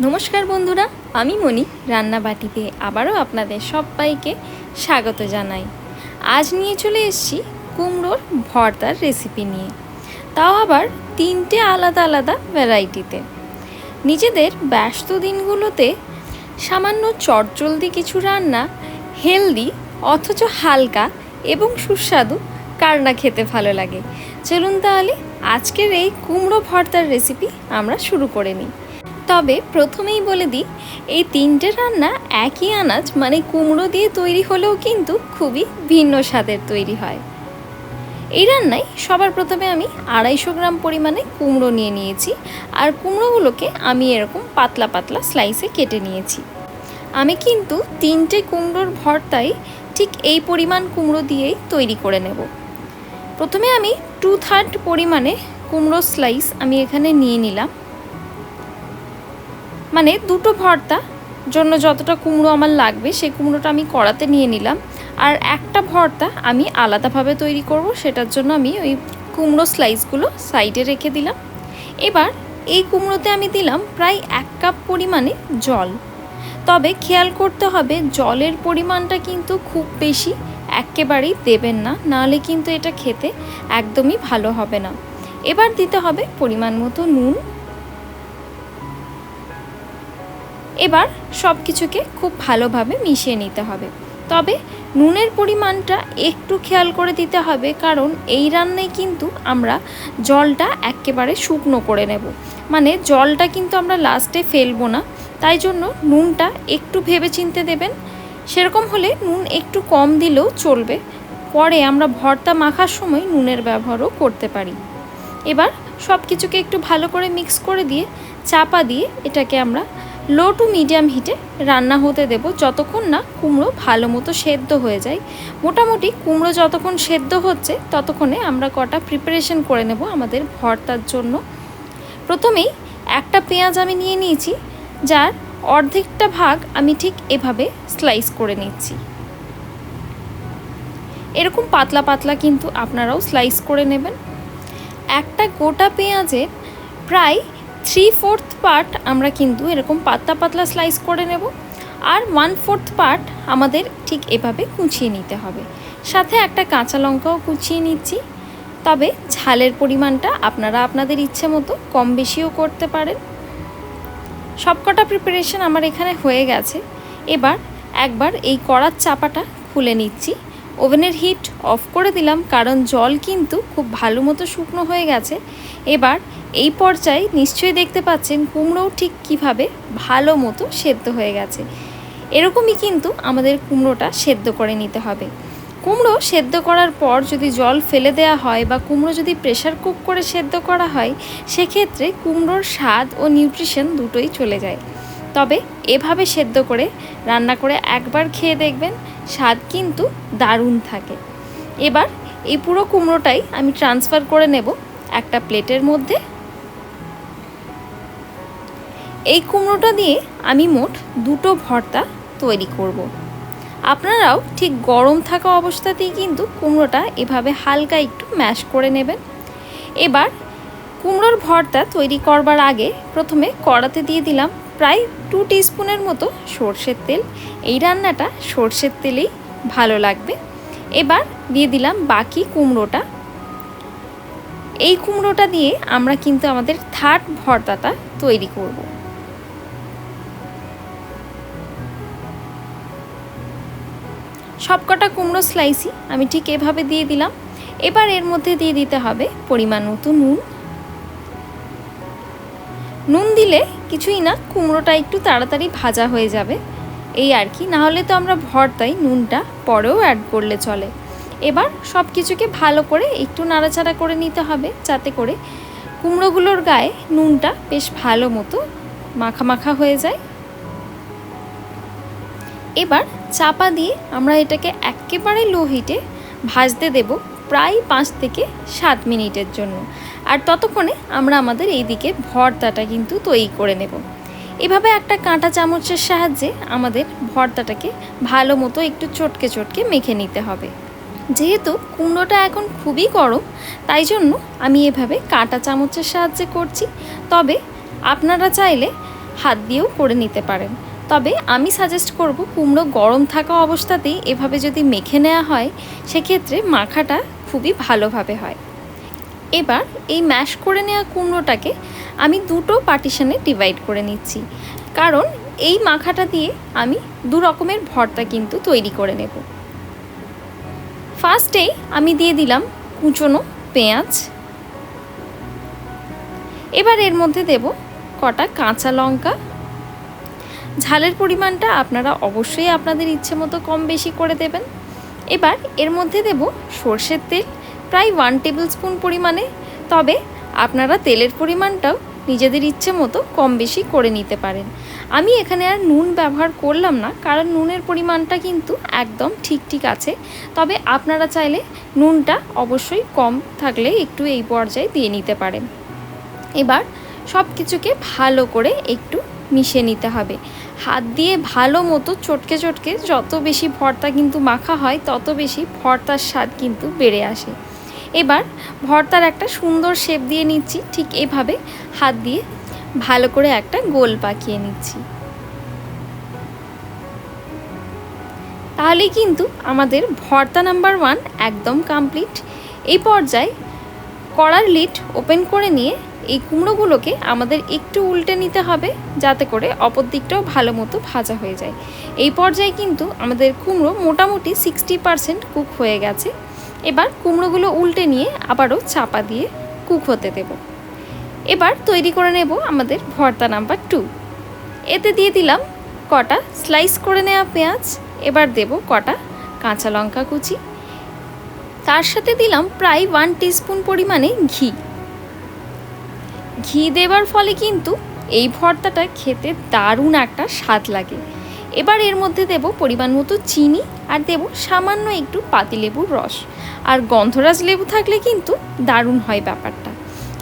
নমস্কার বন্ধুরা, আমি মনি রান্নাবাটিতে আবারও আপনাদের সবাইকে স্বাগত জানাই। আজ নিয়ে চলে এসেছি কুমড়োর ভর্তার রেসিপি নিয়ে, তাও আবার তিনটে আলাদা আলাদা ভ্যারাইটিতে। নিজেদের ব্যস্ত দিনগুলোতে সামান্য চটজলদি কিছু রান্না, হেলদি অথচ হালকা এবং সুস্বাদু, কার না খেতে ভালো লাগে। চলুন তাহলে আজকের এই কুমড়ো ভর্তার রেসিপি আমরা শুরু করে নিই। তবে প্রথমেই বলে দিই, এই তিনটে রান্না একই আনাজ মানে কুমড়ো দিয়ে তৈরি হলেও কিন্তু খুবই ভিন্ন স্বাদের তৈরি হয়। এই রান্নায় সবার প্রথমে আমি 250 গ্রাম পরিমাণে কুমড়ো নিয়ে নিয়েছি, আর কুমড়োগুলোকে আমি এরকম পাতলা পাতলা স্লাইসে কেটে নিয়েছি। আমি কিন্তু তিনটে কুমড়োর ভর্তাই ঠিক এই পরিমাণ কুমড়ো দিয়েই তৈরি করে নেব। প্রথমে আমি 2/3 পরিমাণে কুমড়ো স্লাইস আমি এখানে নিয়ে নিলাম, মানে দুটো ভর্তা জন্য যতটা কুমড়ো আমার লাগবে সেই কুমড়োটা আমি কড়াতে নিয়ে নিলাম। আর একটা ভর্তা আমি আলাদাভাবে তৈরি করব, সেটার জন্য আমি ওই কুমড়ো স্লাইসগুলো সাইডে রেখে দিলাম। এবার এই কুমড়োতে আমি দিলাম প্রায় 1 কাপ পরিমাণে জল। তবে খেয়াল করতে হবে জলের পরিমাণটা কিন্তু খুব বেশি একেবারেই দেবেন না, নাহলে কিন্তু এটা খেতে একদমই ভালো হবে না। এবার দিতে হবে পরিমাণ মতো নুন। এবার সব কিছুকে খুব ভালোভাবে মিশিয়ে নিতে হবে। তবে নুনের পরিমাণটা একটু খেয়াল করে দিতে হবে, কারণ এই রান্নায় কিন্তু আমরা জলটা একেবারে শুকনো করে নেব, মানে জলটা কিন্তু আমরা লাস্টে ফেলবো না। তাই জন্য নুনটা একটু ভেবেচিন্তে দেবেন। সেরকম হলে নুন একটু কম দিলেও চলবে, পরে আমরা ভর্তা মাখার সময় নুনের ব্যবহারও করতে পারি। এবার সব কিছুকে একটু ভালো করে মিক্স করে দিয়ে চাপা দিয়ে এটাকে আমরা লো টু মিডিয়াম হিটে রান্না হতে দেব, যতক্ষণ না কুমড়ো ভালো মতো সেদ্ধ হয়ে যায়। মোটামুটি কুমড়ো যতক্ষণ সেদ্ধ হচ্ছে ততক্ষণে আমরা কটা প্রিপারেশন করে নেব আমাদের ভর্তার জন্য। প্রথমেই একটা পেঁয়াজ আমি নিয়ে নিয়েছি, যার অর্ধেকটা ভাগ আমি ঠিক এভাবে স্লাইস করে নিচ্ছি। এরকম পাতলা পাতলা কিন্তু আপনারাও স্লাইস করে নেবেন। একটা গোটা পেঁয়াজের প্রায় 3/4 পার্ট আমরা কিন্তু এরকম পাতলা পাতলা স্লাইস করে নেব, আর 1/4 পার্ট আমাদের ঠিক এভাবে কুচিয়ে নিতে হবে। সাথে একটা কাঁচা লঙ্কাও কুচিয়ে নিচ্ছি। তবে ঝালের পরিমাণটা আপনারা আপনাদের ইচ্ছে মতো কম বেশিও করতে পারেন। সবকটা প্রিপারেশন আমার এখানে হয়ে গেছে। এবার একবার এই কড়ার চাপাটা খুলে নিচ্ছি। ওভেনের হিট অফ করে দিলাম, কারণ জল কিন্তু খুব ভালো মতো শুকনো হয়ে গেছে। এবার এই পর্যায়ে নিশ্চয়ই দেখতে পাচ্ছেন কুমড়োও ঠিক কিভাবে ভালো মতো সেদ্ধ হয়ে গেছে। এরকমই কিন্তু আমাদের কুমড়োটা সেদ্ধ করে নিতে হবে। কুমড়ো সেদ্ধ করার পর যদি জল ফেলে দেওয়া হয় বা কুমড়ো যদি প্রেশার কুক করে সেদ্ধ করা হয়, সেক্ষেত্রে কুমড়োর স্বাদ ও নিউট্রিশন দুটোই চলে যায়। তবে এভাবে সেদ্ধ করে রান্না করে একবার খেয়ে দেখবেন, স্বাদ কিন্তু দারুণ থাকে। এবার এই পুরো কুমড়োটাই আমি ট্রান্সফার করে নেব একটা প্লেটের মধ্যে। এই কুমড়োটা দিয়ে আমি মোট দুটো ভর্তা তৈরি করব। আপনারাও ঠিক গরম থাকা অবস্থাতেই কিন্তু কুমড়োটা এভাবে হালকা একটু ম্যাশ করে নেবেন। এবার কুমড়োর ভর্তা তৈরি করবার আগে প্রথমে কড়াতে দিয়ে দিলাম প্রায় 2 টিস্পুনের মতো সর্ষের তেল। এই রান্নাটা সর্ষের তেলেই ভালো লাগবে। এবার দিয়ে দিলাম বাকি কুমড়োটা। এই কুমড়োটা দিয়ে আমরা কিন্তু আমাদের থার্ড ভর্তাটা তৈরি করব। সবকটা কুমড়ো স্লাইসই আমি ঠিক এভাবে দিয়ে দিলাম। এবার এর মধ্যে দিয়ে দিতে হবে পরিমাণ মতো নুন। নুন দিলে কিছুই না, কুমড়োটা একটু তাড়াতাড়ি ভাজা হয়ে যাবে এই আর কি, নাহলে তো আমরা ভর্তায় নুনটা পরেও অ্যাড করলে চলে। এবার সব কিছুকে ভালো করে একটু নাড়াচাড়া করে নিতে হবে, যাতে করে কুমড়োগুলোর গায়ে নুনটা বেশ ভালো মতো মাখা মাখা হয়ে যায়। এবার চাপা দিয়ে আমরা এটাকে একেবারে লো হিটে ভাজতে দেব প্রায় 5 থেকে 7 মিনিটের জন্য। আর ততক্ষণে আমরা আমাদের এইদিকে ভর্তাটা কিন্তু তৈরি করে নেব। এভাবে একটা কাঁটা চামচের সাহায্যে আমাদের ভর্তাটাকে ভালো মতো একটু চটকে চটকে মেখে নিতে হবে। যেহেতু কুমড়োটা এখন খুবই গরম, তাই জন্য আমি এভাবে কাঁটা চামচের সাহায্যে করছি। তবে আপনারা চাইলে হাত দিয়েও করে নিতে পারেন। তবে আমি সাজেস্ট করব কুমড়ো গরম থাকা অবস্থাতেই এভাবে যদি মেখে নেওয়া হয় সেক্ষেত্রে মাখাটা খুবই ভালোভাবে হয়। এবার এই ম্যাশ করে নেওয়া কুমড়োটাকে আমি দুটো পার্টিশনে ডিভাইড করে নিচ্ছি, কারণ এই মাখাটা দিয়ে আমি দু রকমের ভর্তা কিন্তু তৈরি করে নেব। ফার্স্টেই আমি দিয়ে দিলাম কুচনো পেঁয়াজ। এবার এর মধ্যে দেব কটা কাঁচা লঙ্কা। ঝালের পরিমাণটা আপনারা অবশ্যই আপনাদের ইচ্ছে মতো কম বেশি করে দেবেন। এবার এর মধ্যে দেব সর্ষের তেল, প্রায় 1 টেবিল স্পুন পরিমাণে। তবে আপনারা তেলের পরিমাণটাও নিজেদের ইচ্ছে মতো কম বেশি করে নিতে পারেন। আমি এখানে আর নুন ব্যবহার করলাম না, কারণ নুনের পরিমাণটা কিন্তু একদম ঠিক আছে। তবে আপনারা চাইলে নুনটা অবশ্যই কম থাকলে একটু এই পর্যায়ে দিয়ে নিতে পারেন। এবার সব কিছুকে ভালো করে একটু মিশিয়ে নিতে হবে। হাত দিয়ে ভালো মতো চটকে যত বেশি ভর্তা কিন্তু মাখা হয় তত বেশি ভর্তার স্বাদ কিন্তু বেড়ে আসে। এবার ভর্তার একটা সুন্দর শেপ দিয়ে নিচ্ছি, ঠিক এভাবে হাত দিয়ে ভালো করে একটা গোল পাকিয়ে নিচ্ছি। তাহলেই কিন্তু আমাদের ভর্তা নাম্বার 1 একদম কমপ্লিট। এই পর্যায়ে কড়ার লিড ওপেন করে নিয়ে এই কুমড়োগুলোকে আমাদের একটু উল্টে নিতে হবে, যাতে করে অপর দিকটাও ভালো মতো ভাজা হয়ে যায়। এই পর্যায়ে কিন্তু আমাদের কুমড়ো মোটামুটি 60% কুক হয়ে গেছে। এবার কুমড়োগুলো উল্টে নিয়ে আবারও চাপা দিয়ে কুক হতে দেব। এবার তৈরি করে নেব আমাদের ভর্তা নাম্বার 2। এতে দিয়ে দিলাম কটা স্লাইস করে নেওয়া পেঁয়াজ। এবার দেব কটা কাঁচা লঙ্কা কুচি। তার সাথে দিলাম প্রায় 1 টিস্পুন পরিমাণে ঘি দেওয়ার ফলে কিন্তু এই ভর্তাটা খেতে দারুণ একটা স্বাদ লাগে। এবার এর মধ্যে দেব পরিমাণ মতো চিনি, আর দেব সামান্য একটু পাতিলেবুর রস, আর গন্ধরাজ লেবু থাকলে কিন্তু দারুণ হয় ব্যাপারটা।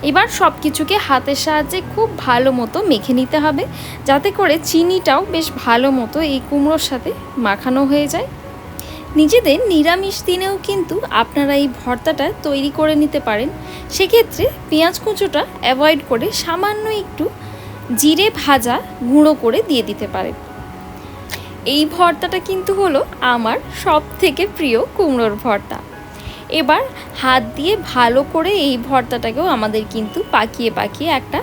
এবার সব কিছুকে হাতের সাহায্যে খুব ভালো মতো মেখে নিতে হবে, যাতে করে চিনিটাও বেশ ভালো মতো এই কুমড়োর সাথে মাখানো হয়ে যায়। নিজেদের নিরামিষ দিনেও কিন্তু আপনারা এই ভর্তাটা তৈরি করে নিতে পারেন। সেক্ষেত্রে পেঁয়াজ কুচোটা অ্যাভয়েড করে সামান্য একটু জিরে ভাজা গুঁড়ো করে দিয়ে দিতে পারেন। এই ভর্তাটা কিন্তু হলো আমার সবথেকে প্রিয় কুমড়োর ভর্তা। এবার হাত দিয়ে ভালো করে এই ভর্তাটাকেও আমাদের কিন্তু পাকিয়ে একটা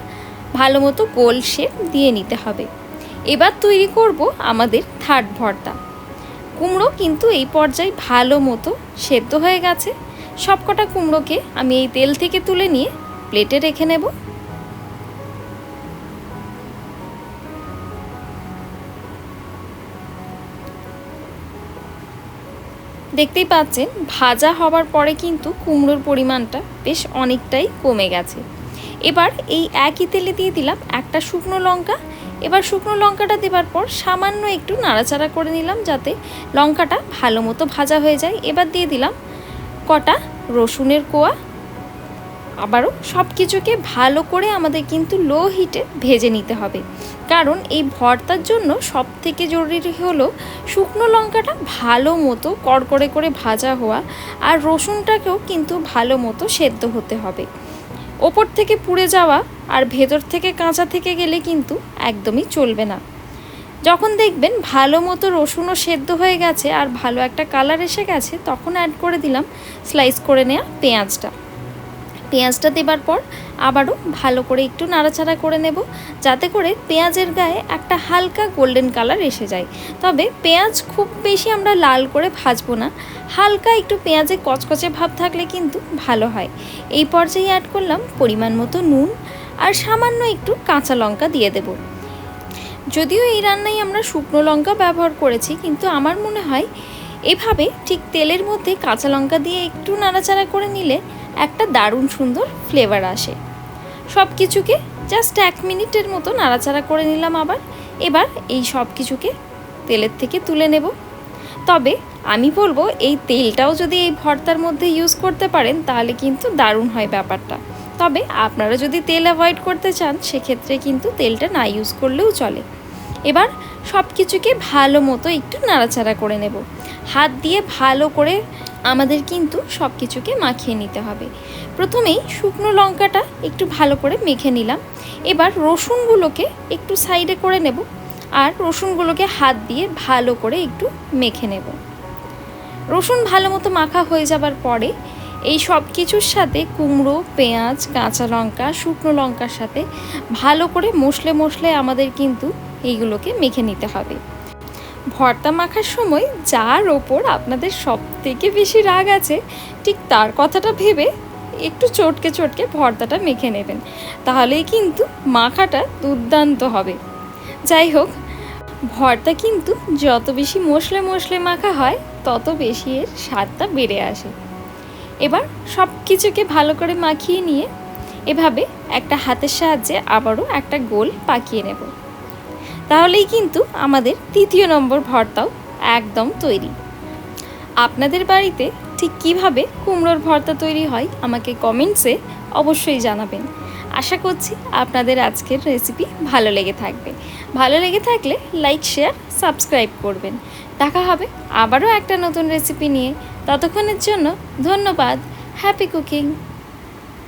ভালো মতো গোল শেপ দিয়ে নিতে হবে। এবার তৈরি করব আমাদের থার্ড ভর্তা। কুমড়ো কিন্তু এই পর্যায়ে ভালো মতো সেদ্ধ হয়ে গেছে। সবকটা কুমড়োকে আমি এই তেল থেকে তুলে নিয়ে প্লেটে রেখে নেব। দেখতেই পাচ্ছেন ভাজা হবার পরে কিন্তু কুমড়োর পরিমাণটা বেশ অনেকটাই কমে গেছে। এবার এই একই তেলে দিয়ে দিলাম একটা শুকনো লঙ্কা। এবার শুকনো লঙ্কাটা দেওয়ার পর সামান্য একটু নাড়াচাড়া করে নিলাম, যাতে লঙ্কাটা ভালো মতো ভাজা হয়ে যায়। এবার দিয়ে দিলাম কটা রসুনের কোয়া। আবারও সব কিছুকে ভালো করে আমাদের কিন্তু লো হিটে ভেজে নিতে হবে, কারণ এই ভর্তার জন্য সবথেকে জরুরি হলো শুকনো লঙ্কাটা ভালো মতো কড়কড়ে করে ভাজা হওয়া, আর রসুনটাকেও কিন্তু ভালো মতো সেদ্ধ হতে হবে। ওপর থেকে পুড়ে যাওয়া আর ভেতর থেকে কাঁচা থেকে গেলে কিন্তু একদমই চলবে না। যখন দেখবেন ভালো মতো রসুনও সেদ্ধ হয়ে গেছে আর ভালো একটা কালার এসে গেছে, তখন অ্যাড করে দিলাম স্লাইস করে নেওয়া পেঁয়াজটা দেবার পর আবারও ভালো করে একটু নাড়াচাড়া করে নেব, যাতে করে পেঁয়াজের গায়ে একটা হালকা গোল্ডেন কালার এসে যায়। তবে পেঁয়াজ খুব বেশি আমরা লাল করে ভাজবো না, হালকা একটু পেঁয়াজে কচকচে ভাব থাকলে কিন্তু ভালো হয়। এই পর্যায়ে অ্যাড করলাম পরিমাণ মতো নুন, আর সামান্য একটু কাঁচা লঙ্কা দিয়ে দেব। যদিও এই রান্নায় আমরা শুকনো লঙ্কা ব্যবহার করেছি, কিন্তু আমার মনে হয় এভাবে ঠিক তেলের মধ্যে কাঁচা লঙ্কা দিয়ে একটু নাড়াচাড়া করে নিলে একটা দারুণ সুন্দর ফ্লেভার আসে। সব কিছুকে জাস্ট 1 মিনিটের মতো নাড়াচাড়া করে নিলাম আবার। এবার এই সব কিছুকে তেলের থেকে তুলে নেব। তবে আমি বলবো এই তেলটাও যদি এই ভর্তার মধ্যে ইউজ করতে পারেন তাহলে কিন্তু দারুণ হয় ব্যাপারটা। তবে আপনারা যদি তেল অ্যাভয়েড করতে চান সেক্ষেত্রে কিন্তু তেলটা না ইউজ করলেও চলে। এবার সব কিছুকে ভালো মতো একটু নাড়াচাড়া করে নেব। হাত দিয়ে ভালো করে আমাদের কিন্তু সব কিছুকে মাখিয়ে নিতে হবে। প্রথমেই শুকনো লঙ্কাটা একটু ভালো করে মেখে নিলাম। এবার রসুনগুলোকে একটু সাইডে করে নেব, আর রসুনগুলোকে হাত দিয়ে ভালো করে একটু মেখে নেব। রসুন ভালো মতো মাখা হয়ে যাবার পরে এই সব কিছুর সাথে কুমড়ো, পেঁয়াজ, কাঁচা লঙ্কা, শুকনো লঙ্কার সাথে ভালো করে মশলে আমাদের কিন্তু এইগুলোকে মেখে নিতে হবে। ভর্তা মাখার সময় যার ওপর আপনাদের সব থেকে বেশি রাগ আছে, ঠিক তার কথাটা ভেবে একটু চটকে ভর্তাটা মেখে নেবেন, তাহলেই কিন্তু মাখাটা দুর্দান্ত হবে। যাই হোক, ভর্তা কিন্তু যত বেশি মশলে মাখা হয় তত বেশি এর স্বাদটা বেড়ে আসে। এবার সব কিছুকে ভালো করে মাখিয়ে নিয়ে এভাবে একটা হাতের সাহায্যে আবারও একটা গোল পাকিয়ে নেব। তাহলেই কিন্তু আমাদের 3 নম্বর ভর্তাও একদম তৈরি। আপনাদের বাড়িতে ঠিক কিভাবে কুমড়োর ভর্তা তৈরি হয় আমাকে কমেন্টসে অবশ্যই জানাবেন। আশা করছি আপনাদের আজকের রেসিপি ভালো লেগে থাকবে। ভালো লেগে থাকলে লাইক, শেয়ার, সাবস্ক্রাইব করবেন। দেখা হবে আবারও একটা নতুন রেসিপি নিয়ে। ততক্ষণের জন্য ধন্যবাদ। Happy cooking.